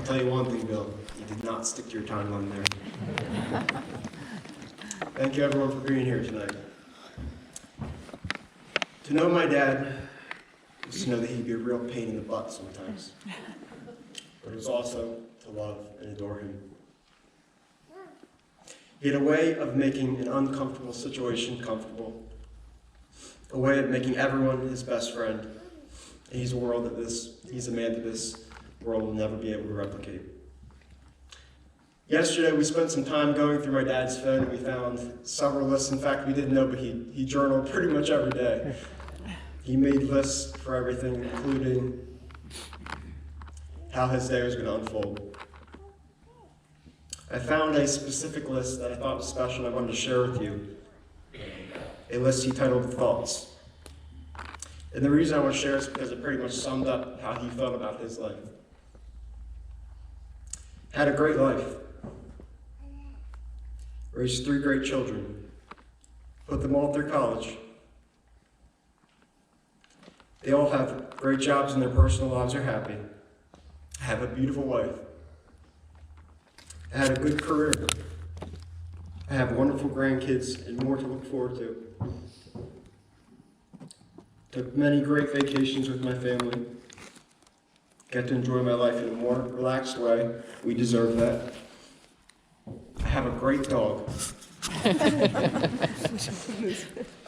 tell you one thing, Bill. You did not stick to your timeline there. Thank you, everyone, for being here tonight. To know my dad was to know that he'd be a real pain in the butt sometimes. But it was also to love and adore him. He had a way of making an uncomfortable situation comfortable, a way of making everyone his best friend. And he's a man that this world will never be able to replicate. Yesterday, we spent some time going through my dad's phone, and we found several lists. In fact, we didn't know, but he journaled pretty much every day. He made lists for everything, including how his day was going to unfold. I found a specific list that I thought was special and I wanted to share with you. A list he titled Thoughts. And the reason I want to share is because it pretty much summed up how he felt about his life. Had a great life. Raised 3 great children. Put them all through college. They all have great jobs and their personal lives are happy. I have a beautiful wife. I had a good career. I have wonderful grandkids and more to look forward to. Took many great vacations with my family. Got to enjoy my life in a more relaxed way. We deserve that. I have a great dog. I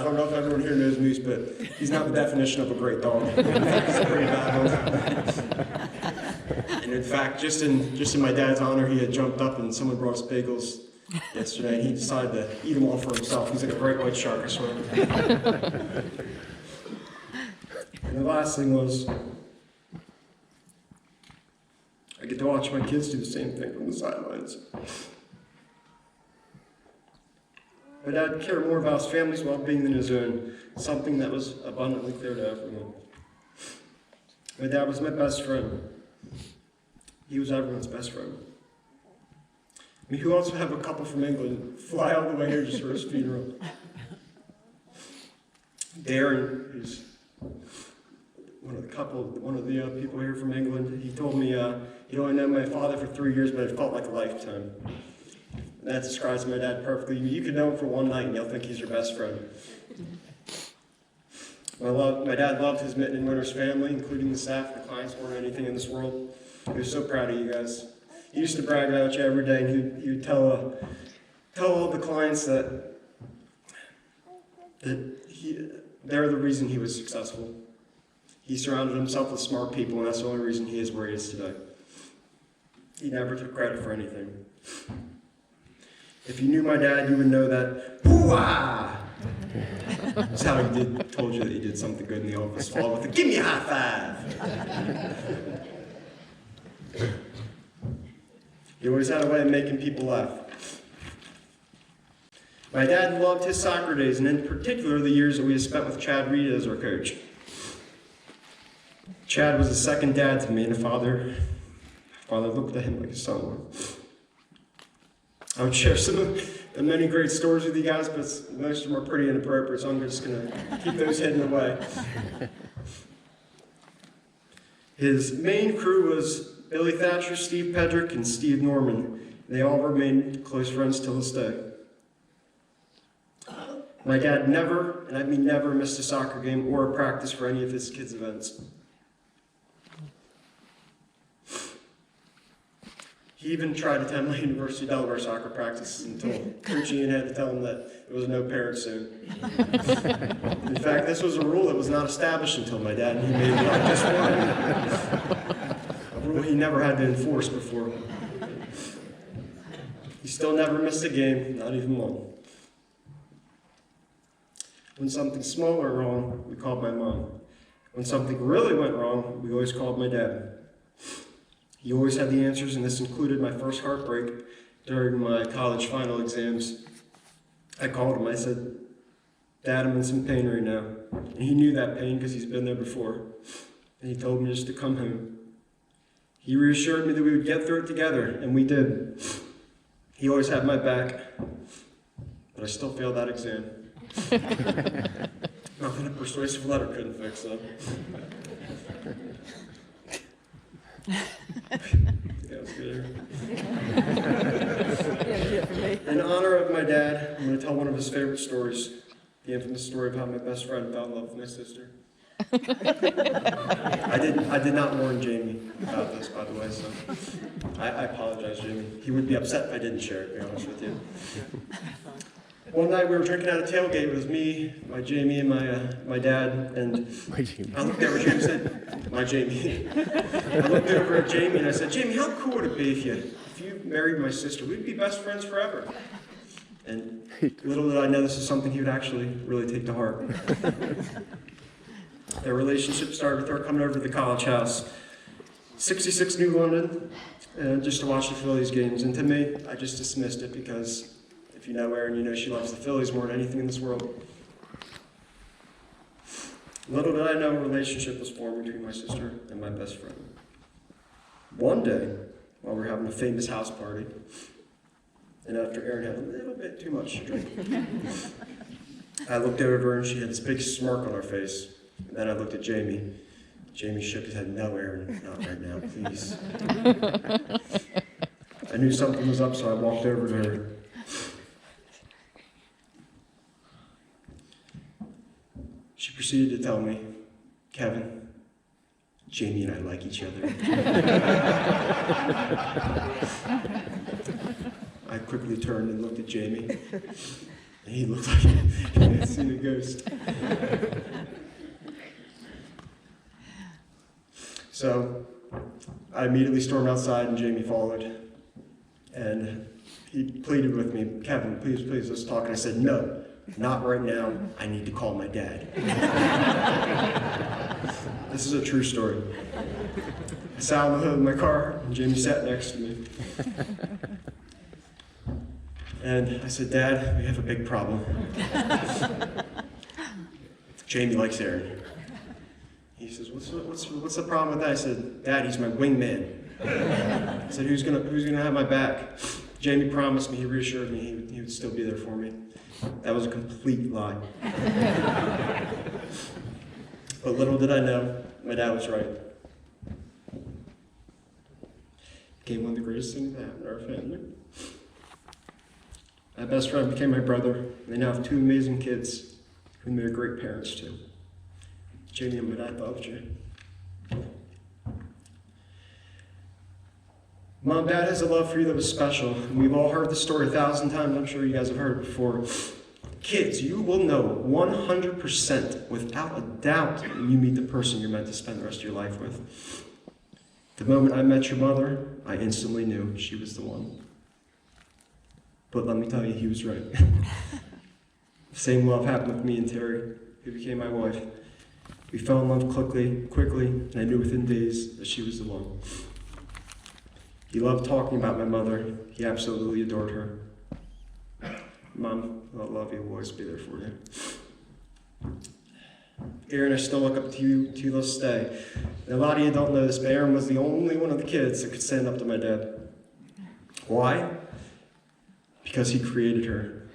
don't know if everyone here knows Moose, but he's not the definition of a great dog. He's a pretty bad one. And in fact, just in my dad's honor, he had jumped up and someone brought us bagels yesterday, and he decided to eat them all for himself. He's like a great white shark, I swear. And the last thing was, I get to watch my kids do the same thing from the sidelines. My dad cared more about his family's well-being than his own, something that was abundantly clear to everyone. My dad was my best friend. He was everyone's best friend. I mean, who else would have a couple from England fly all the way here just for his funeral? Darren, who's one of the people here from England, he told me he'd only known my father for 3 years, but it felt like a lifetime. And that describes my dad perfectly. You could know him for one night and you'll think he's your best friend. My dad loved his Mitten and Winters family, including the staff, the clients, more than anything in this world. He was so proud of you guys. He used to brag about you every day, and he would tell all the clients that they're the reason he was successful. He surrounded himself with smart people, and that's the only reason he is where he is today. He never took credit for anything. If you knew my dad, you would know that, hoo-ah! That's how he told you that he did something good in the office. Followed with a, give me a high five! He always had a way of making people laugh. My dad loved his soccer days, and in particular the years that we had spent with Chad Reed as our coach. Chad was a second dad to me, and a father looked at him like a son. I would share some of the many great stories with you guys, but most of them are pretty inappropriate, so I'm just going to keep those hidden away. His main crew was Billy Thatcher, Steve Pedrick, and Steve Norman. They all remained close friends till this day. My dad never, and I mean never, missed a soccer game or a practice for any of his kids' events. He even tried to attend my University of Delaware soccer practices until Coach Ian had to tell him that there was no parents soon. In fact, this was a rule that was not established until my dad, and he made it up just one. A rule he never had to enforce before. He still never missed a game, not even one. When something small went wrong, we called my mom. When something really went wrong, we always called my dad. He always had the answers, and this included my first heartbreak during my college final exams. I called him. I said, Dad, I'm in some pain right now. And he knew that pain because he's been there before. And he told me just to come home. He reassured me that we would get through it together, and we did. He always had my back, but I still failed that exam. Nothing a persuasive letter couldn't fix, though. Okay, that's good. In honor of my dad, I'm going to tell one of his favorite stories, the infamous story of how my best friend fell in love with my sister. I did not warn Jamie about this, by the way, so I apologize, Jamie. He would be upset if I didn't share it, to be honest with you. One night we were drinking at a tailgate. It was me, my Jamie, and my dad, and I looked over at Jamie and said, my Jamie. I looked over at Jamie and I said, Jamie, how cool would it be if you married my sister? We'd be best friends forever. And little did I know this is something he would actually really take to heart. Their relationship started with her coming over to the college house, 66 New London, just to watch the Phillies games. And to me, I just dismissed it because if you know Erin, you know she loves the Phillies more than anything in this world. Little did I know a relationship was formed between my sister and my best friend. One day, while we were having a famous house party, and after Erin had a little bit too much to drink, I looked over at her and she had this big smirk on her face. And then I looked at Jamie. Jamie shook his head, no, Erin, not right now, please. I knew something was up, so I walked over to her. She proceeded to tell me, Kevin, Jamie and I like each other. I quickly turned and looked at Jamie, and he looked like he had seen a ghost. So I immediately stormed outside, and Jamie followed. And he pleaded with me, Kevin, please, let's talk. And I said, no, not right now. I need to call my dad. This is a true story. I sat on the hood of my car, and Jamie sat next to me. And I said, Dad, we have a big problem. Jamie likes Erin. He says, what's the problem with that? I said, Dad, he's my wingman. I said, who's gonna have my back? Jamie promised me, he reassured me he would still be there for me. That was a complete lie. But little did I know, my dad was right. Became one of the greatest things that happened to our family. My best friend became my brother. They now have two amazing kids whom they're great parents to. Jamie and my dad loved you. Mom, Dad has a love for you that was special. We've all heard the story 1,000 times. I'm sure you guys have heard it before. Kids, you will know 100% without a doubt when you meet the person you're meant to spend the rest of your life with. The moment I met your mother, I instantly knew she was the one. But let me tell you, he was right. The same love happened with me and Terry, who became my wife. We fell in love quickly, and I knew within days that she was the one. He loved talking about my mother. He absolutely adored her. Mom, I love you. We'll always be there for you. Erin, I still look up to you to this day. And a lot of you don't know this, but Erin was the only one of the kids that could stand up to my dad. Why? Because he created her.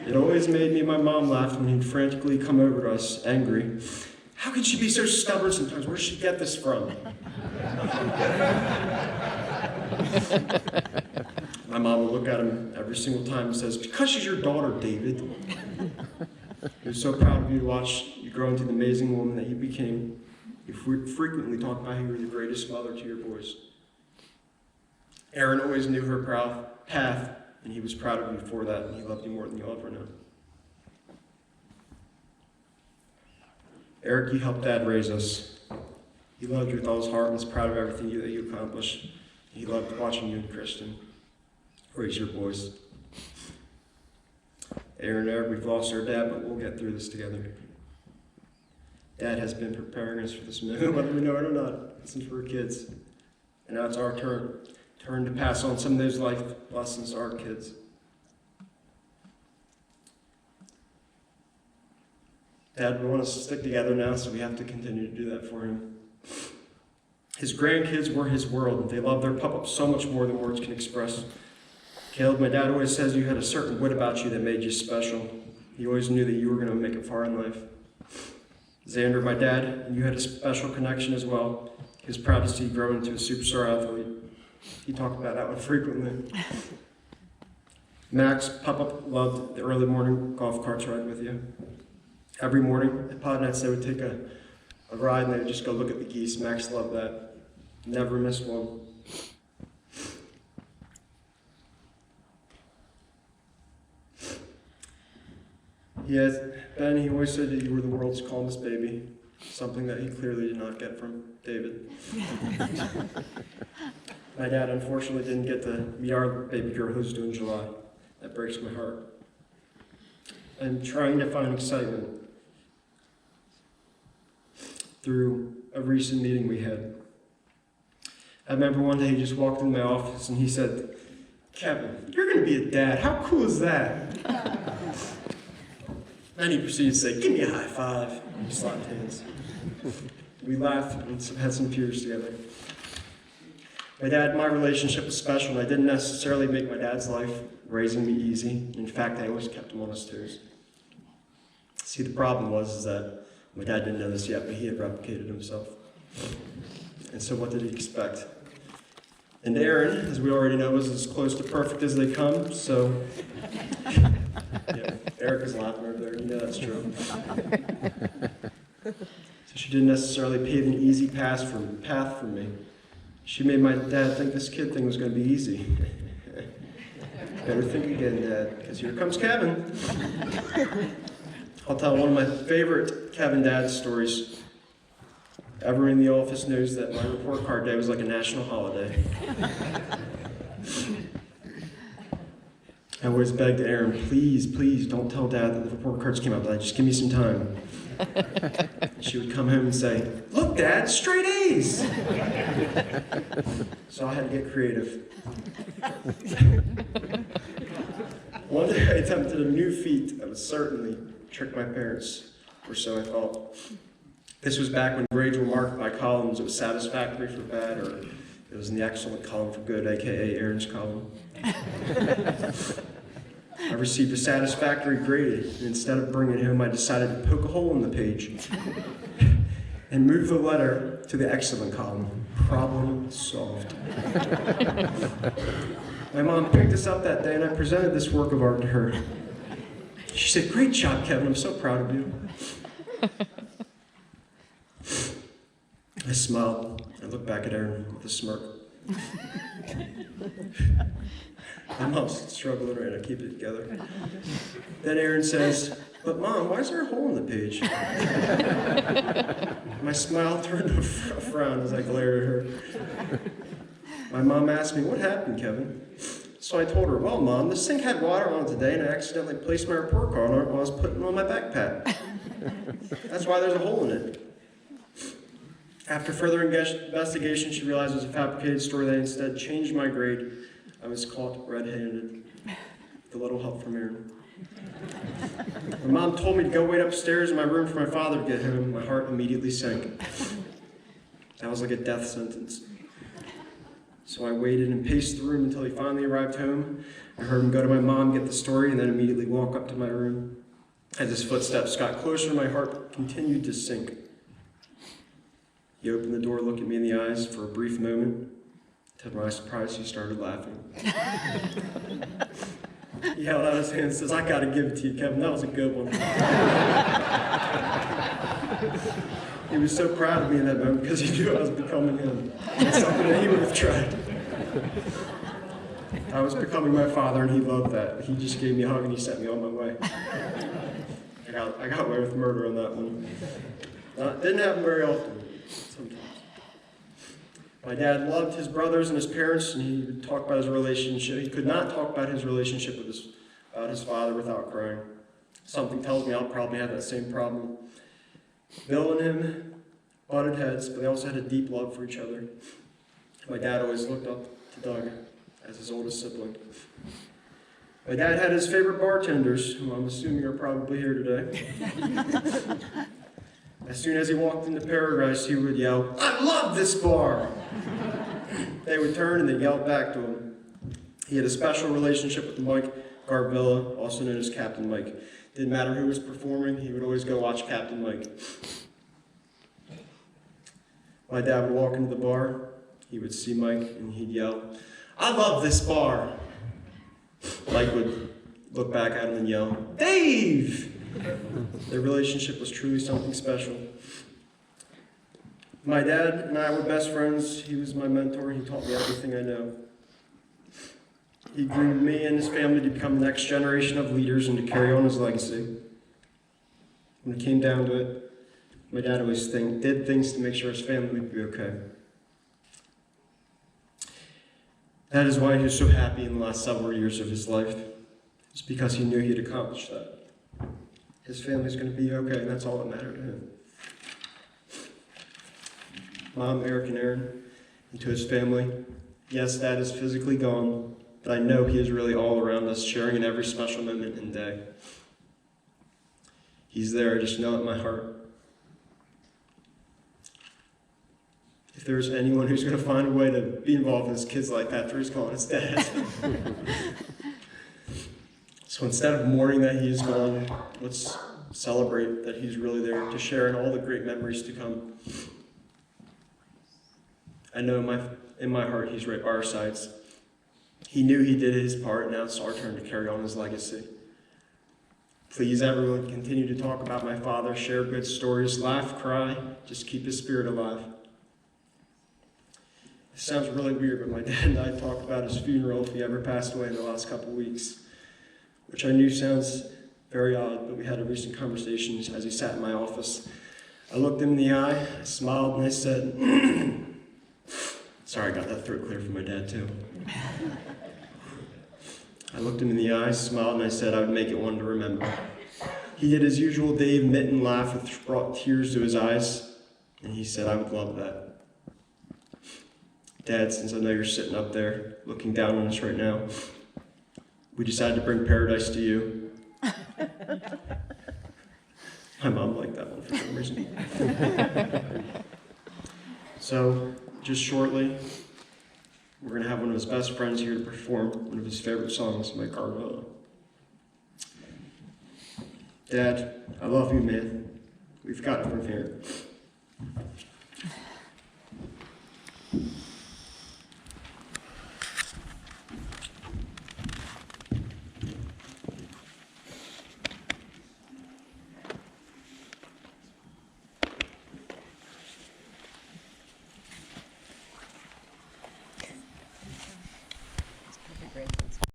It always made me and my mom laugh when he'd frantically come over to us, angry. How could she be so stubborn sometimes? Where did she get this from? My mom would look at him every single time and says, because she's your daughter, David. He was so proud of you to watch you grow into the amazing woman that you became. You frequently talk about how you were the greatest mother to your boys. Erin always knew her path, and he was proud of you for that, and he loved you more than you'll ever know. Eric, you helped Dad raise us. He loved you with all his heart and was proud of everything that you accomplished. He loved watching you and Kristen raise your boys. Erin and Eric, we've lost our dad, but we'll get through this together. Dad has been preparing us for this moment, whether we know it or not, since we were kids. And now it's our turn to pass on some of those life lessons to our kids. Dad, we want us to stick together now, so we have to continue to do that for him. His grandkids were his world. They loved their pup so much more than words can express. Caleb, my dad always says you had a certain wit about you that made you special. He always knew that you were going to make it far in life. Xander, my dad, you had a special connection as well. He was proud to see grow into a superstar athlete. He talked about that one frequently. Max, Papa loved the early morning golf carts ride with you. Every morning, at Pod Nights, they would take a ride and they would just go look at the geese. Max loved that. Never missed one. Yes, Ben, he always said that you were the world's calmest baby, something that he clearly did not get from David. My dad, unfortunately, didn't get to meet our baby girl who's due in July. That breaks my heart. I'm trying to find excitement through a recent meeting we had. I remember one day he just walked in my office and he said, "Kevin, you're going to be a dad. How cool is that?" Then he proceeded to say, "Give me a high five." We slapped hands. We laughed and had some tears together. My dad and my relationship was special, and I didn't necessarily make my dad's life raising me easy. In fact, I always kept him on his toes. See, the problem was that my dad didn't know this yet, but he had replicated himself. And so what did he expect? And Aaron, as we already know, was as close to perfect as they come, so... Yeah, Eric is laughing over there, you know that's true. So she didn't necessarily pave an easy path for me. She made my dad think this kid thing was going to be easy. Better think again, Dad, because here comes Kevin. I'll tell one of my favorite Kevin Dad stories. Everyone in the office knows that my report card day was like a national holiday. I always begged Aaron, please, please don't tell Dad that the report cards came out, Dad, just give me some time. She would come home and say, "Look, Dad, straight A's!" So I had to get creative. One day I attempted a new feat that would certainly trick my parents, or so I thought. This was back when grades were marked by columns. It was satisfactory for bad, or it was in the excellent column for good, aka Aaron's column. I received a satisfactory grade, and instead of bringing it home, I decided to poke a hole in the page and move the letter to the excellent column. Problem solved. My mom picked us up that day, and I presented this work of art to her. She said, "Great job, Kevin. I'm so proud of you." I smiled. I looked back at Aaron with a smirk. My mom's struggling right now, keep it together. Then Aaron says, "But Mom, why is there a hole in the page?" My smile turned to a frown as I glared at her. My mom asked me, "What happened, Kevin?" So I told her, "Well, Mom, the sink had water on it today, and I accidentally placed my report card on it while I was putting it on my backpack. That's why there's a hole in it." After further investigation, she realized it was a fabricated story that instead changed my grade. I was caught red-handed, with a little help from Aaron. My mom told me to go wait upstairs in my room for my father to get home. My heart immediately sank. That was like a death sentence. So I waited and paced the room until he finally arrived home. I heard him go to my mom, get the story, and then immediately walk up to my room. As his footsteps got closer, my heart continued to sink. He opened the door, looked at me in the eyes for a brief moment. To my surprise, he started laughing. He held out his hand and says, "I gotta give it to you, Kevin. That was a good one." He was so proud of me in that moment because he knew I was becoming him. It's something that he would have tried. I was becoming my father, and he loved that. He just gave me a hug and he sent me on my way. I got away with murder on that one. Didn't happen very often. Sometimes. My dad loved his brothers and his parents, and he would talk about his relationship. He could not talk about his relationship with his father without crying. Something tells me I'll probably have that same problem. Bill and him butted heads, but they also had a deep love for each other. My dad always looked up to Doug as his oldest sibling. My dad had his favorite bartenders, who I'm assuming are probably here today. As soon as he walked into Paradise, he would yell, "I love this bar!" They would turn and they'd yell back to him. He had a special relationship with Mike Garvilla, also known as Captain Mike. Didn't matter who was performing, he would always go watch Captain Mike. My dad would walk into the bar, he would see Mike, and he'd yell, "I love this bar." Mike would look back at him and yell, "Dave!" Their relationship was truly something special. My dad and I were best friends. He was my mentor. He taught me everything I know. He groomed me and his family to become the next generation of leaders and to carry on his legacy. When it came down to it, my dad always did things to make sure his family would be okay. That is why he was so happy in the last several years of his life. It's because he knew he'd accomplished that. His family's going to be okay, and that's all that mattered to him. Mom, Eric, and Aaron, and to his family, yes, Dad is physically gone, but I know he is really all around us, sharing in every special moment and day. He's there, I just know it in my heart. If there's anyone who's going to find a way to be involved in his kids' life after he's gone, it's Dad. So instead of mourning that he is gone, let's celebrate that he's really there to share in all the great memories to come. I know in my heart he's right by our sides. He knew he did his part, now it's our turn to carry on his legacy. Please, everyone, continue to talk about my father, share good stories, laugh, cry, just keep his spirit alive. It sounds really weird, but my dad and I talked about his funeral if he ever passed away in the last couple of weeks, which I knew sounds very odd, but we had a recent conversation as he sat in my office. I looked him in the eye, I smiled, and I said, sorry, I got that throat clear from my dad, too. I looked him in the eye, smiled, and I said I would make it one to remember. He did his usual Dave Mitten laugh, which brought tears to his eyes, and he said, I would love that. Dad, since I know you're sitting up there looking down on us right now, we decided to bring paradise to you. My mom liked that one for some reason. So, just shortly, we're going to have one of his best friends here to perform one of his favorite songs, Mike Carvalho. Dad, I love you, man. We've got it from here.